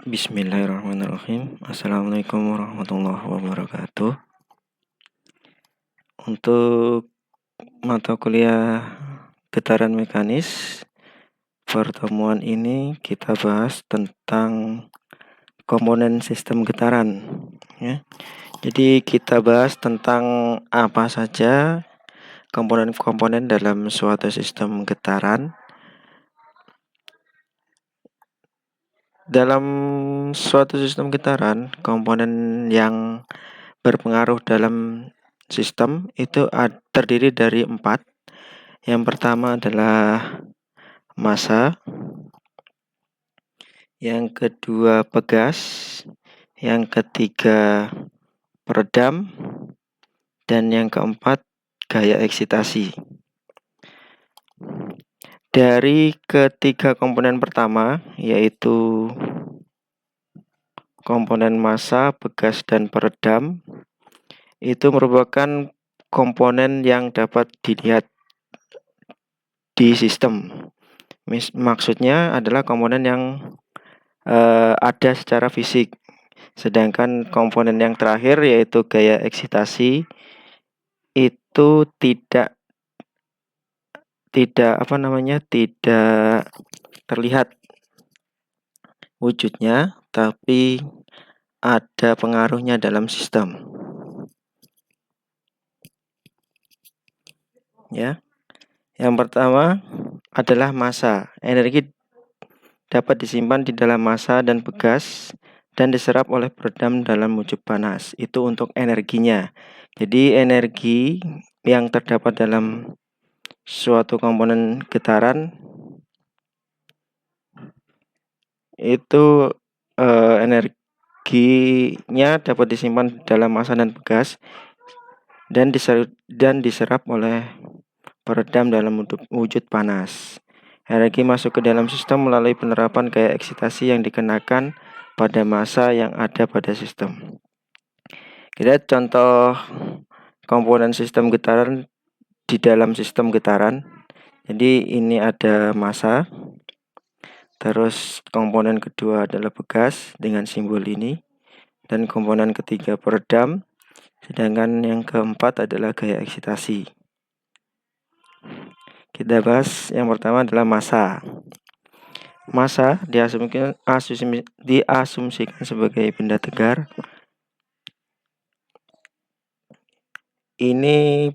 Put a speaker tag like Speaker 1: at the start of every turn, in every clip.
Speaker 1: Bismillahirrahmanirrahim. Assalamualaikum warahmatullahi wabarakatuh. Untuk mata kuliah getaran mekanis, pertemuan ini kita bahas tentang komponen sistem getaran, ya. Jadi kita bahas tentang apa saja komponen-komponen dalam suatu sistem getaran. Dalam suatu sistem getaran, komponen yang berpengaruh dalam sistem itu terdiri dari 4. Yang pertama adalah massa, yang kedua pegas, yang ketiga peredam, dan yang keempat gaya eksitasi. Dari ketiga komponen pertama, yaitu komponen massa, pegas, dan peredam, itu merupakan komponen yang dapat dilihat di sistem. Maksudnya adalah komponen yang ada secara fisik. Sedangkan komponen yang terakhir yaitu gaya eksitasi itu tidak terlihat wujudnya, tapi ada pengaruhnya dalam sistem. Ya. Yang pertama adalah massa. Energi dapat disimpan di dalam massa dan pegas dan diserap oleh peredam dalam wujud panas. Itu untuk energinya. Jadi energi yang terdapat dalam suatu komponen getaran itu energinya dapat disimpan dalam massa dan pegas dan diserap oleh peredam dalam wujud panas. Energi masuk ke dalam sistem melalui penerapan gaya eksitasi yang dikenakan pada massa yang ada pada sistem. Kita contoh komponen sistem getaran di dalam sistem getaran. Jadi ini ada massa. Terus komponen kedua adalah pegas dengan simbol ini. Dan komponen ketiga peredam. Sedangkan yang keempat adalah gaya eksitasi. Kita bahas yang pertama adalah massa. Massa diasumsikan sebagai benda tegar. Ini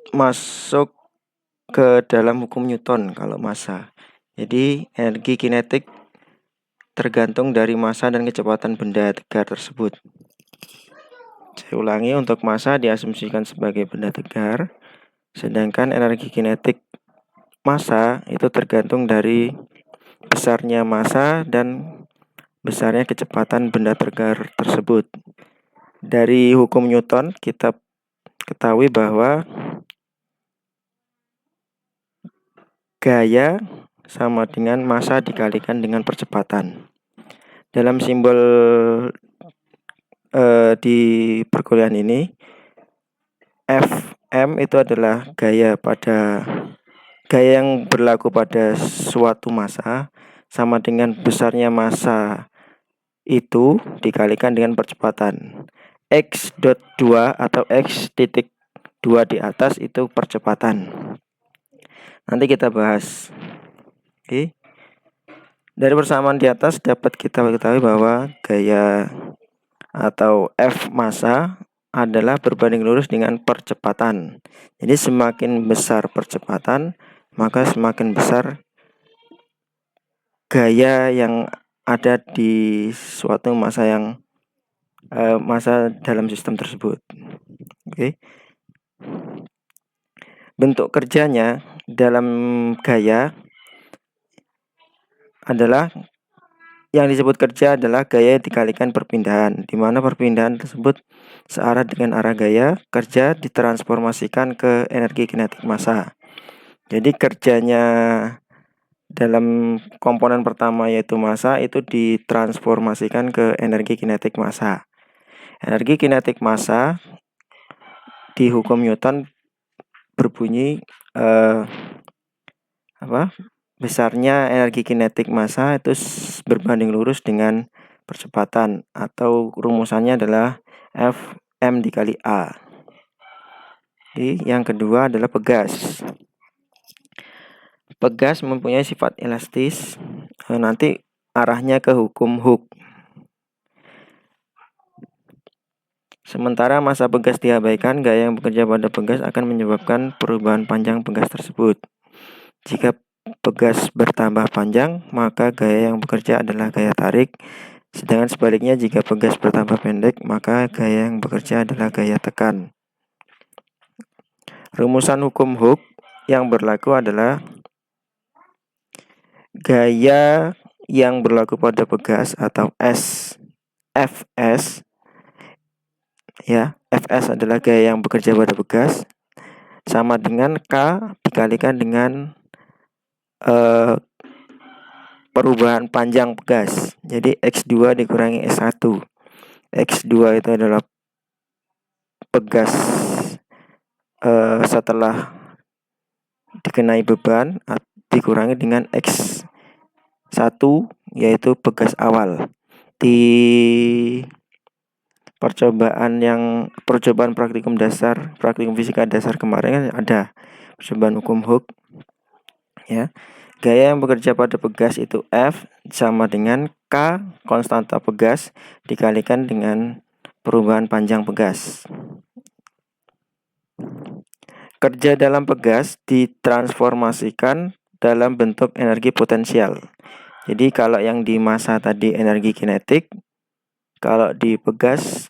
Speaker 1: masuk ke dalam hukum Newton kalau massa. Jadi energi kinetik tergantung dari massa dan kecepatan benda tegar tersebut. Saya ulangi, untuk massa diasumsikan sebagai benda tegar, sedangkan energi kinetik massa itu tergantung dari besarnya massa dan besarnya kecepatan benda tegar tersebut. Dari hukum Newton kita ketahui bahwa gaya sama dengan massa dikalikan dengan percepatan. Dalam simbol di perkuliahan ini, Fm itu adalah gaya yang berlaku pada suatu massa sama dengan besarnya massa itu dikalikan dengan percepatan. X.2 atau X.2 di atas itu percepatan. Nanti kita bahas. Oke. Dari persamaan di atas dapat kita ketahui bahwa gaya atau F massa adalah berbanding lurus dengan percepatan. Jadi semakin besar percepatan, maka semakin besar gaya yang ada di suatu massa dalam sistem tersebut. Oke. Bentuk kerjanya dalam gaya adalah yang disebut kerja adalah gaya dikalikan perpindahan, di mana perpindahan tersebut searah dengan arah gaya. Kerja ditransformasikan ke energi kinetik massa. Jadi kerjanya dalam komponen pertama yaitu massa itu ditransformasikan ke energi kinetik massa. Energi kinetik massa di hukum Newton berbunyi besarnya energi kinetik massa itu berbanding lurus dengan percepatan, atau rumusannya adalah Fm dikali A. Jadi yang kedua adalah pegas. Pegas mempunyai sifat elastis, nanti arahnya ke hukum Hooke. Sementara massa pegas diabaikan, gaya yang bekerja pada pegas akan menyebabkan perubahan panjang pegas tersebut. Jika pegas bertambah panjang, maka gaya yang bekerja adalah gaya tarik. Sedangkan sebaliknya, jika pegas bertambah pendek, maka gaya yang bekerja adalah gaya tekan. Rumusan hukum Hooke yang berlaku adalah gaya yang berlaku pada pegas atau Fs, ya, Fs adalah gaya yang bekerja pada pegas, sama dengan K dikalikan dengan perubahan panjang pegas. Jadi X2 dikurangi S1. X2 itu adalah pegas setelah dikenai beban, dikurangi dengan X1 yaitu pegas awal. Di percobaan praktikum fisika dasar kemarin ada percobaan hukum Hooke, ya. Gaya yang bekerja pada pegas itu F sama dengan K konstanta pegas dikalikan dengan perubahan panjang pegas. Kerja dalam pegas ditransformasikan dalam bentuk energi potensial. Jadi kalau yang di massa tadi energi kinetik, kalau di pegas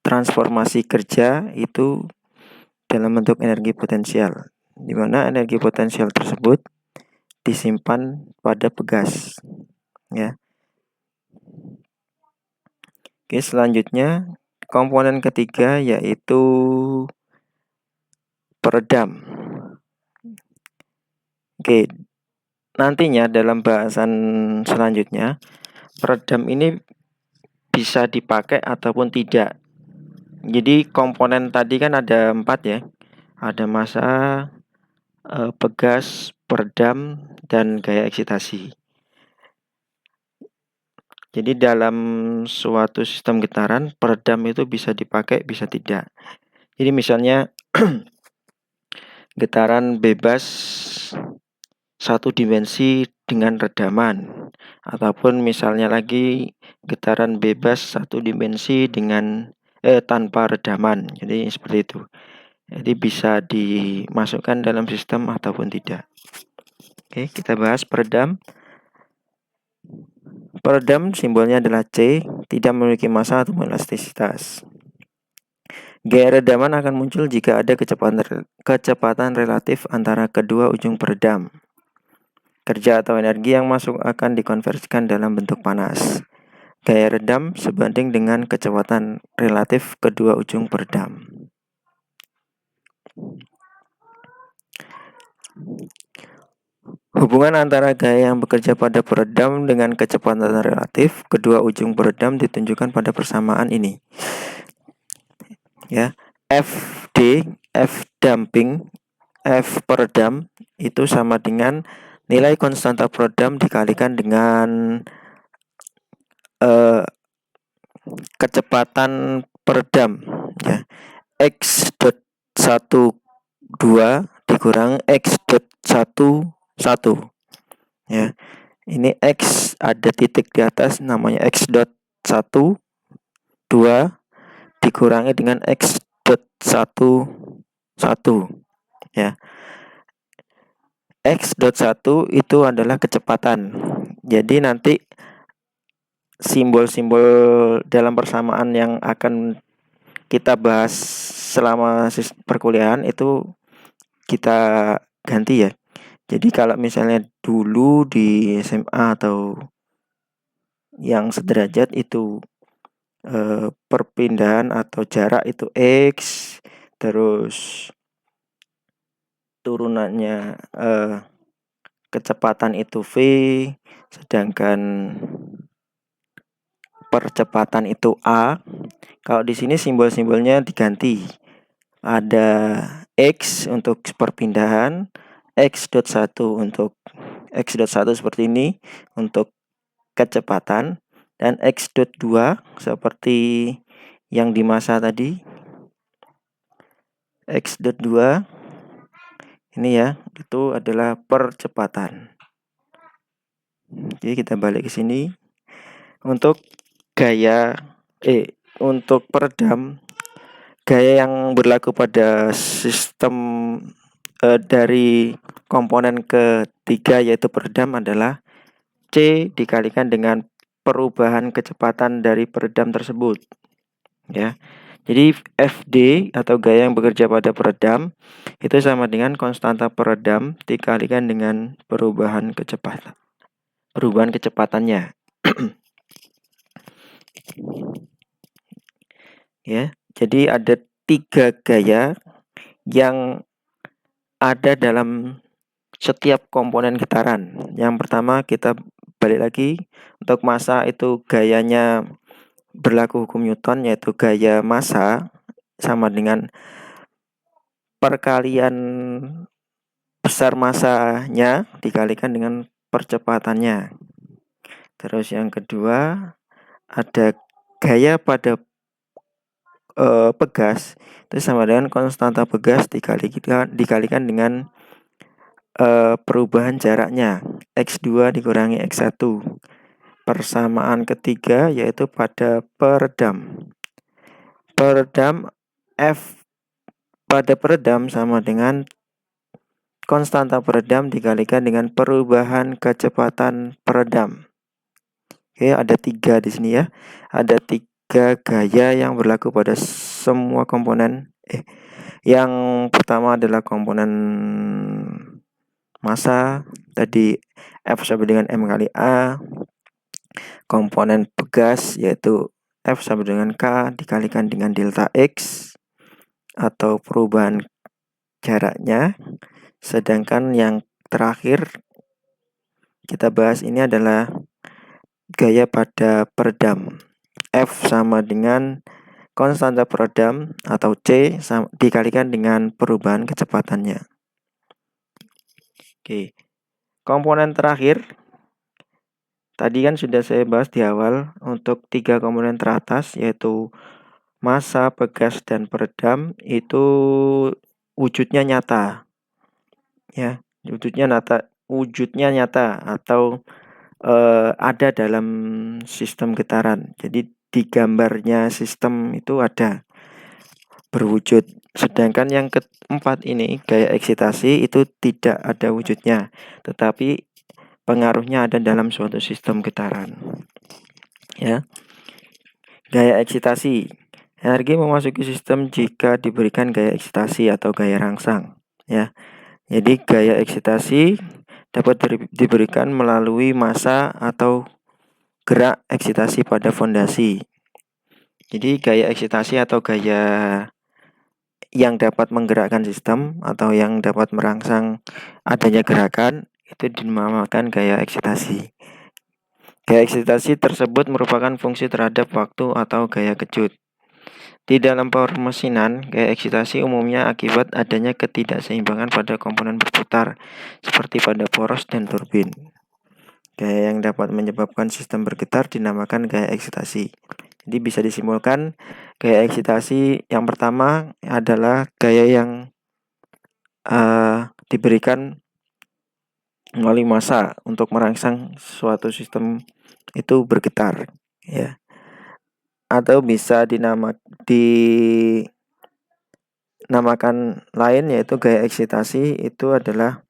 Speaker 1: transformasi kerja itu dalam bentuk energi potensial, di mana energi potensial tersebut disimpan pada pegas, ya. Oke, selanjutnya komponen ketiga yaitu peredam. Oke, nantinya dalam bahasan selanjutnya peredam ini bisa dipakai ataupun tidak. Jadi komponen tadi kan ada 4 ya. Ada massa, pegas, peredam, dan gaya eksitasi. Jadi dalam suatu sistem getaran, peredam itu bisa dipakai, bisa tidak. Jadi misalnya getaran bebas satu dimensi dengan redaman, ataupun misalnya lagi getaran bebas satu dimensi dengan tanpa redaman. Jadi seperti itu. Jadi bisa dimasukkan dalam sistem ataupun tidak. Oke, kita bahas peredam. Peredam simbolnya adalah C, tidak memiliki massa atau elastisitas. Gaya redaman akan muncul jika ada kecepatan relatif antara kedua ujung peredam. Kerja atau energi yang masuk akan dikonversikan dalam bentuk panas. Gaya redam sebanding dengan kecepatan relatif kedua ujung peredam. Hubungan antara gaya yang bekerja pada peredam dengan kecepatan relatif kedua ujung peredam ditunjukkan pada persamaan ini. Ya, Fd, F damping, F peredam itu sama dengan nilai konstanta peredam dikalikan dengan kecepatan peredam, ya. X.12 dikurang X.11, ya. Ini X ada titik di atas namanya X.12 dikurangi dengan X.11, ya. X.1 itu adalah kecepatan. Jadi nanti simbol-simbol dalam persamaan yang akan kita bahas selama perkuliahan itu kita ganti ya. Jadi kalau misalnya dulu di SMA atau yang sederajat itu perpindahan atau jarak itu X, terus turunannya kecepatan itu V, sedangkan percepatan itu A. Kalau di sini simbol-simbolnya diganti. Ada X untuk perpindahan, X.1 untuk X.1 seperti ini untuk kecepatan, dan X.2 seperti yang di massa tadi. X.2 ini ya, itu adalah percepatan. Jadi kita balik ke sini. Untuk untuk peredam, gaya yang berlaku pada sistem dari komponen ketiga yaitu peredam adalah C dikalikan dengan perubahan kecepatan dari peredam tersebut. Ya. Jadi FD atau gaya yang bekerja pada peredam itu sama dengan konstanta peredam dikalikan dengan perubahan kecepatannya. Ya, jadi ada 3 gaya yang ada dalam setiap komponen getaran. Yang pertama kita balik lagi, untuk massa itu gayanya berlaku hukum Newton, yaitu gaya massa sama dengan perkalian besar massanya dikalikan dengan percepatannya. Terus yang kedua ada gaya pada pegas itu sama dengan konstanta pegas dikalikan dengan perubahan jaraknya X2 dikurangi X1. Persamaan ketiga yaitu pada peredam. Peredam F pada peredam sama dengan konstanta peredam dikalikan dengan perubahan kecepatan peredam. Oke, ada 3 di sini ya. Ada 3 gaya yang berlaku pada semua komponen. Yang pertama adalah komponen massa, tadi F sama dengan M kali A. Komponen pegas yaitu F sama dengan K dikalikan dengan delta X atau perubahan jaraknya. Sedangkan yang terakhir kita bahas ini adalah gaya pada peredam. F sama dengan konstanta peredam atau C dikalikan dengan perubahan kecepatannya. Oke. Komponen terakhir tadi kan sudah saya bahas di awal, untuk 3 komponen teratas yaitu massa, pegas, dan peredam itu wujudnya nyata. Ya, wujudnya nyata atau ada dalam sistem getaran. Jadi di gambarnya sistem itu ada berwujud. Sedangkan yang keempat ini, gaya eksitasi itu tidak ada wujudnya, tetapi pengaruhnya ada dalam suatu sistem getaran. Ya. Gaya eksitasi. Energi memasuki sistem jika diberikan gaya eksitasi atau gaya rangsang, ya. Jadi gaya eksitasi dapat diberikan melalui massa atau gerak eksitasi pada fondasi. Jadi gaya eksitasi atau gaya yang dapat menggerakkan sistem atau yang dapat merangsang adanya gerakan itu dinamakan gaya eksitasi. Gaya eksitasi tersebut merupakan fungsi terhadap waktu atau gaya kejut. Di dalam permesinan, gaya eksitasi umumnya akibat adanya ketidakseimbangan pada komponen berputar, seperti pada poros dan turbin. Gaya yang dapat menyebabkan sistem bergetar dinamakan gaya eksitasi. Jadi bisa disimpulkan, gaya eksitasi yang pertama adalah gaya yang diberikan melalui massa untuk merangsang suatu sistem itu bergetar, ya. Atau bisa dinamakan lain yaitu gaya eksitasi itu adalah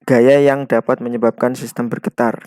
Speaker 1: gaya yang dapat menyebabkan sistem bergetar.